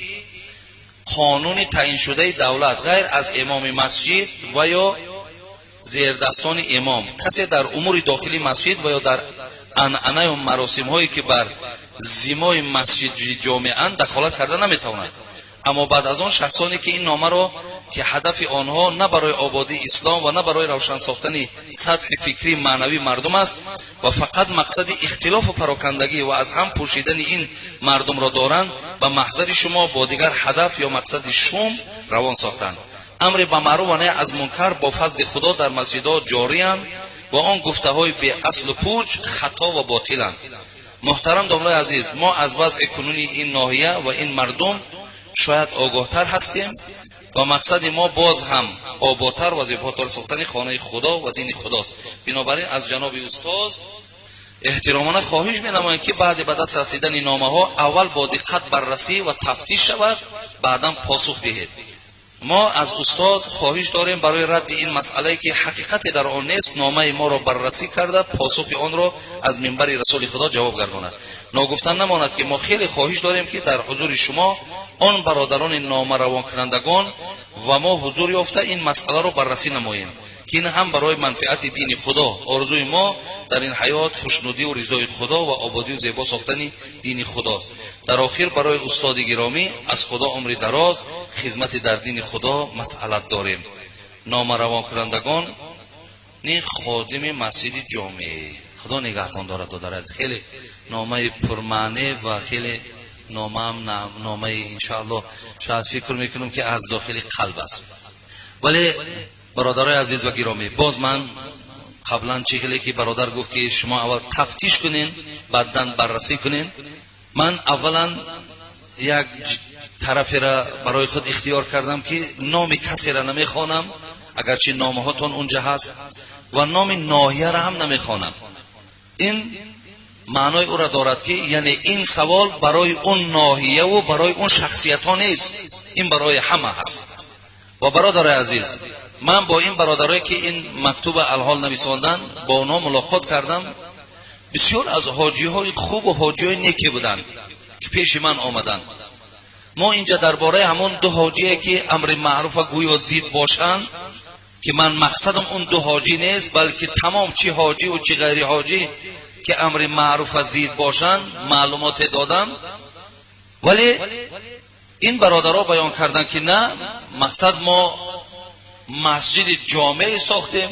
قانون تعیین شده دولت غیر از امام مسجد و یا زیردستان امام کسی در امور داخلی مسجد و یا در عنعنه و مراسم هایی که بر زیمای مسجد جامعه دخالت کرده نمیتواند. اما بعد از آن شخصانی که این نامه را که هدف آنها نه برای آبادی اسلام و نه برای روشن ساختن سطح فکری معنوی مردم است و فقط مقصد اختلاف و پراکندگی و از هم پوشیدن این مردم را دارند و محضر شما با دیگر هدف یا مقصد شوم روان ساختند. امر به معروف و نهی از منکر با فضل خدا در مسجدها جاری اند و آن گفته های بی اصل و پوچ خطا و باطلند. محترم دامنای عزیز، ما از وضع کنونی این ناحیه و این مردم شاید آگاهتر هستیم و مقصد ما باز هم آبادتر و زیباتر ساختن خانه خدا و دین خداست. بنابراین از جناب استاد احترامانه خواهش می‌نماییم که بعد به دست رسیدن نامه ها اول با دقت بررسی و تفتیش شود، بعدا پاسخ دهید. ما از استاد خواهش داریم برای رد این مسئله که حقیقت در آن نیست نامه ما را بررسی کرده پاسخ آن را از منبر رسول خدا جواب گرداند. ناگفتن نماند که ما خیلی خواهش داریم که در حضور شما آن برادران نامه روان کنندگان و ما حضور یافته این مسئله را بررسی نماییم که این هم برای منفعت دین خدا. آرزوی ما در این حیات خوشنودی و رضای خدا و آبادی و زیبا ساختن دین خداست. در آخر برای استاد گرامی از خدا عمر دراز خدمت در دین خدا مسئلت داریم. نامه روان کنندگان نه خادم مسجد جامعه، خدا نگهتان دارد و دارد. خیلی نامه پرمعنی و خیلی نامه انشاءالله شاید فکر میکنم که از داخل قلب است. ولی برادرای عزیز و گرامی، باز من قبلا چیزی که برادر گفت که شما اول تفتیش کنین بعداً بررسی کنین، من اولا یک طرفی را برای خود اختیار کردم که نام کسی را نمیخوانم اگرچه نامه هاتون اونجا هست و نام ناحیه را هم نمیخوانم. این معنای او را دارد که یعنی این سوال برای اون ناحیه و برای اون شخصیت ها نیست، این برای همه هست. و برادر عزیز، من با این برادرایی که این مکتوب الحال نویساندن با اونا ملاقات کردم. بسیار از حاجی های خوب و حاجی های نیکی بودن که پیش من آمدن. ما اینجا درباره همون دو حاجی که امر معروف گوی و زید باشند که من مقصدم اون دو حاجی نیست بلکه تمام چی حاجی و چی غیر حاجی که امر معروف زید باشند معلومات دادم. ولی این برادرها بیان کردن که نه، مقصد ما مسجد جامع ساختیم،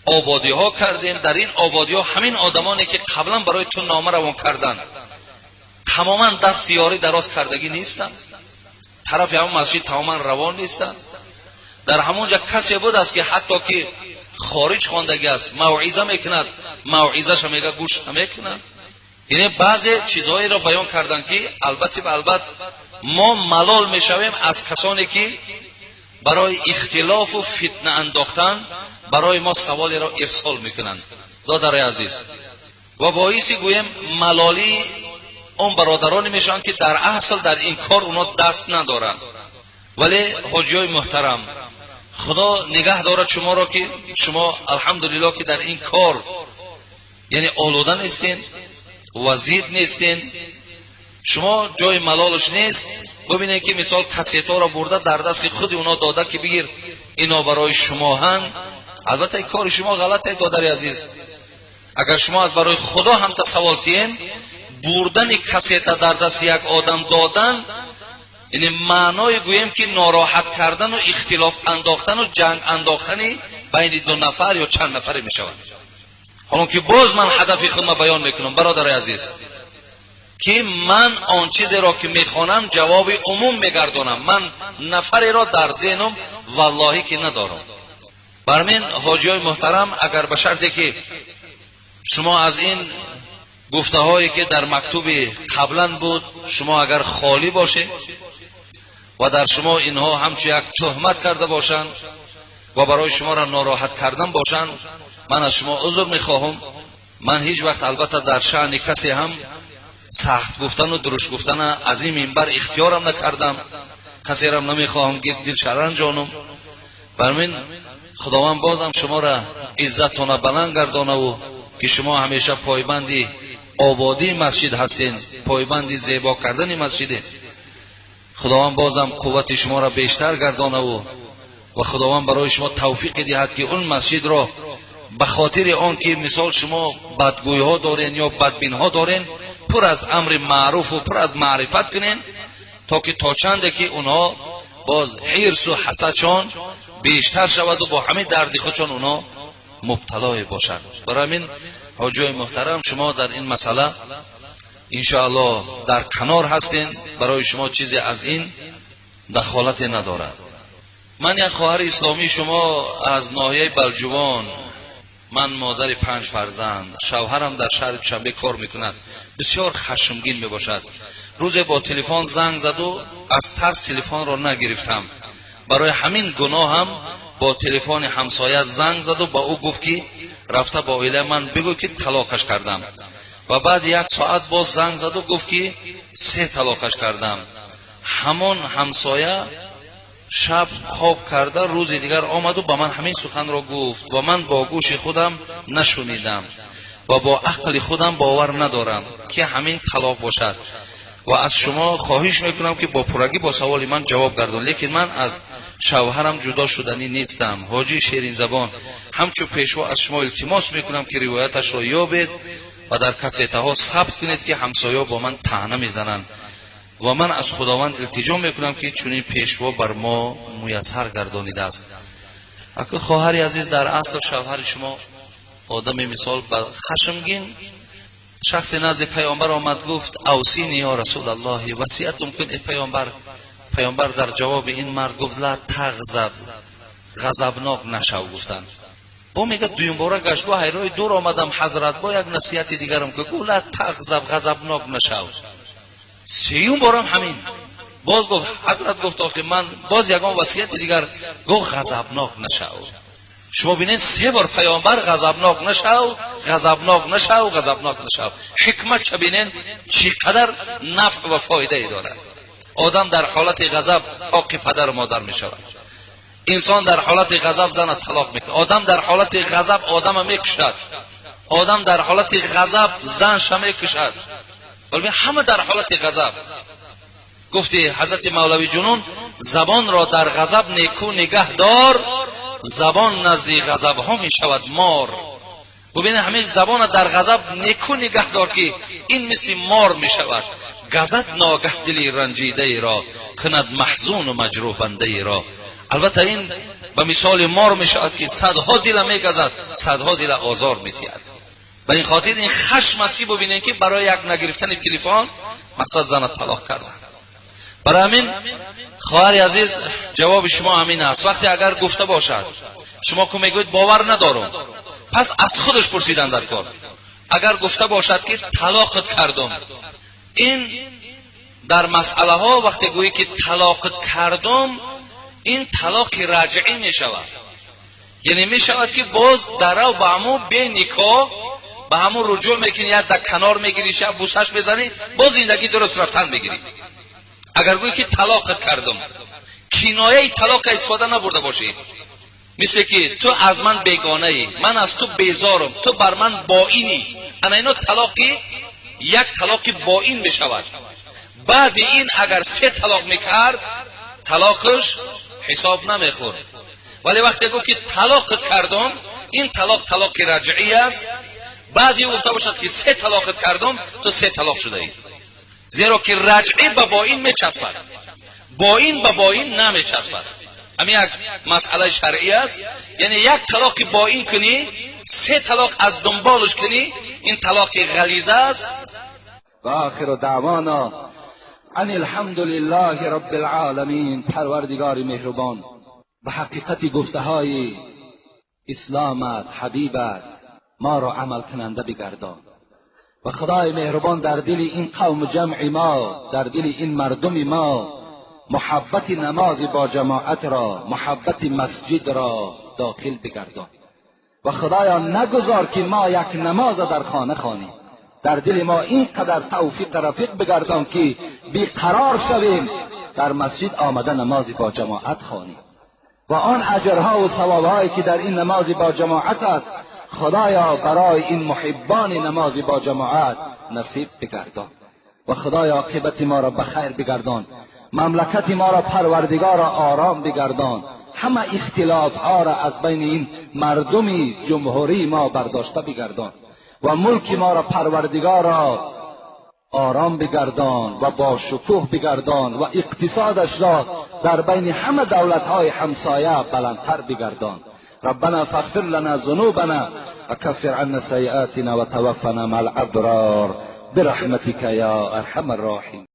آبادی ها کردیم، در این آبادی ها همین آدمانی که قبلا برای تو نامه روان کردن تماما دست یاری دراز کردگی نیستن، طرف همون مسجد تماما روان نیستن. در همونجا کسی بود است که حتی که خارج خواندگی است موعظه میکند، موعظه ش میگه گوش نمیکنن. یعنی بعضی چیزهایی را بیان کردن که البته ما ملال میشویم از کسانی که برای اختلاف و فتنه انداختن برای ما سوالی را ارسال میکنند. دادر عزیز، و باعثی گویم ملالی اون برادرانی میشن که در اصل در این کار اونا دست ندارن. ولی حاجیای محترم، خدا نگه دارد شما را که شما الحمدلله که در این کار یعنی آلوده نیستین، وزید نیستین، شما جای ملالش نیست. ببینید که مثال کسیتا را برده در دست خود اونا داده که بگیر اینا برای شما هن. البته کار شما غلطه دادر عزیز. اگر شما از برای خدا هم تصور کنین بردن کسیتا در دست یک آدم دادن یعنی معنای گویم که ناراحت کردن و اختلاف انداختن و جنگ انداختن بین دو نفر یا چند نفر می شود. حالا که باز من هدف خودم بیان میکنم برادر عزیز که من آن چیزی را که میخوانم جواب عموم میگردانم، من نفری را در ذهنم والله که ندارم. برمین حاجی های محترم، اگر به شرطی که شما از این گفته هایی که در مکتوب قبلا بود شما اگر خالی باشه و در شما اینها همچون یک تهمت کرده باشند و برای شما را ناراحت کردن باشند، من از شما عذر میخواهم. من هیچ وقت البته در شأن کسی هم سخت گفتن و درشت گفتن از این منبر اختیارم نکردم، کسی را نمیخواهم که دل شرن جانم. برمین خداوند بازم شما را عزتتان بلند گردانه و که شما همیشه پایبندی آبادی مسجد هستین، پایبندی زیبا کردن مسجد. خداوند بازم قوت شما را بیشتر گردانه و خداوند برای شما توفیق دهد که اون مسجد را به خاطر آن که مثال شما بدگوی ها دارین یا بدبین ها دارین پر از امر معروف و پر از معرفت کنین، تا که تا چنده که اونها باز حرص و حسدشان بیشتر شود و با همه درد خودشان اونها مبتلا باشند. برای همین حاجی محترم شما در این مسئله انشاءالله در کنار هستین، برای شما چیزی از این دخالت ندارد. من یک خواهر اسلامی شما از ناحیه بلجوان، من مادر 5 فرزند، شوهرم در شهر دوشنبه کار میکند، بسیار خشمگین میباشد. روز با تلفن زنگ زد و از ترس تلفن را نگرفتم. برای همین گناه هم با تلفن همسایه زنگ زد و با او گفت که رفته با عائله من بگو که طلاقش کردم. و بعد 1 ساعت باز زنگ زد و گفت که 3 طلاقش کردم. همان همسایه شب خواب کرده، روز دیگر آمد و با من همین سخن را گفت و من با گوش خودم نشنیدم و با عقل خودم باور ندارم که همین طلاق باشد. و از شما خواهش میکنم که با پرگی با سوال من جواب گردان. لیکن من از شوهرم جدا شدنی نیستم. حاجی شیرین زبان همچون پیشوا از شما التماس میکنم که روایتش را یابید و در کسیته ها ثبت کنید که همسایه با من طعنه میزنند. و من از خداوند التجا میکنم که چنین پیشوا بر ما میسر گردانیده است. اگر خواهری عزیز در اصل شوهر شما آدم مثال خشمگین شخص نزد پیامبر آمد گفت اوصینی یا رسول الله، وصیتم کن ای پیامبر. پیامبر در جواب این مرد گفت لا تغضب، غضبناک نشو. گفتن او میگه دویم باره گشت با حیرای دور آمدم حضرت با یک نصیحت دیگرم که گفت لا تغضب، غضبناک نشو. 3م بارم همین باز گفت. حضرت گفت آخه من باز یگان وصیت دیگر گفت غضبناک نشو. شما بینید 3 بار پیامبر غضبناک نشو، غضبناک نشو، غضبناک نشو. حکمت چه بینید چقدر نفع و فایده ای دارد. آدم در حالت غضب حق پدر و مادر می شود. انسان در حالت غضب زن طلاق میکنه. آدم در حالت غضب آدم میکشد. آدم در حالت غضب زنش میکشد. ولی همه در حالت غضب. گفتی حضرت مولوی جنون زبان را در غضب نیکو نگه دار، زبان نزد غضب ها می شود مار. ببینید همین زبان در غضب نیکو نگه دار که این مثل مار می شود. گزد ناگه دلی رنجیده ای را، کند محزون و مجروح بنده ای را. البته این به مثال مار می شود که صدها دل می گزد، صدها دل آزار می تید. به این خاطر این خشم است که ببینید که برای یک نگرفتن تلفن مقصد زن طلاق کردن. برای همین خواهر عزیز جواب شما همین است. وقتی اگر گفته باشد شما که میگوید باور ندارم، پس از خودش پرسیدن در کار. اگر گفته باشد که طلاقت کردم، این در مسئله ها وقتی گویی که طلاقت کردم، این طلاق رجعی می شود. یعنی می شود که باز درو به همون به نکاح به همون رجوع میکنی، یا در کنار میگیری، شب بوسش بزنی، باز زندگی درست رفتن میگیری. اگر گویی که طلاقت کردم، کنایه طلاق استفاده نبرده باشی، مثل که تو از من بیگانه ای، من از تو بیزارم، تو بر من باینی، انا اینو طلاقی یک طلاق باین بشود. بعد این اگر 3 طلاق میکرد طلاقش حساب نمیخورد. ولی وقتی گفت که طلاقت کردم، این طلاق رجعی است. بعدی گفته باشد که 3 طلاقت کردم، تو 3 طلاق شده ای. زیرا که رجعی به باین میچسبد، باین به باین نمیچسبد. همین یک مسئله شرعی است. یعنی یک طلاق باین کنی، 3 طلاق از دنبالش کنی، این طلاق غلیظ است. و آخر دعوانا ان الحمد لله رب العالمین. پروردگار مهربان، به حقیقت گفته های اسلامت، حبیبت ما را عمل کننده بگردان. و خدای مهربان در دل این قوم جمع ما، در دل این مردم ما، محبت نماز با جماعت را، محبت مسجد را داخل بگردان. و خدایا نگذار که ما یک نماز در خانه خوانیم. در دل ما اینقدر توفیق رفیق بگردان که بیقرار شویم در مسجد آمده نماز با جماعت خوانیم. و آن اجرها و ثوابهایی که در این نماز با جماعت است خدایا برای این محبان نماز با جماعت نصیب بگردان و خدایا عاقبت ما را به خیر بگردان، مملکت ما را پروردگار آرام بگردان، همه اختلاف ها را از بین این مردمی جمهوری ما برداشته بگردان و ملک ما را پروردگار آرام بگردان و با شکوه بگردان و اقتصادش را در بین همه دولت های همسایه بلندتر بگردان. ربنا فاغفر لنا ذنوبنا وكفر عنا سيئاتنا وتوفنا مع الابرار برحمتك يا ارحم الراحمين.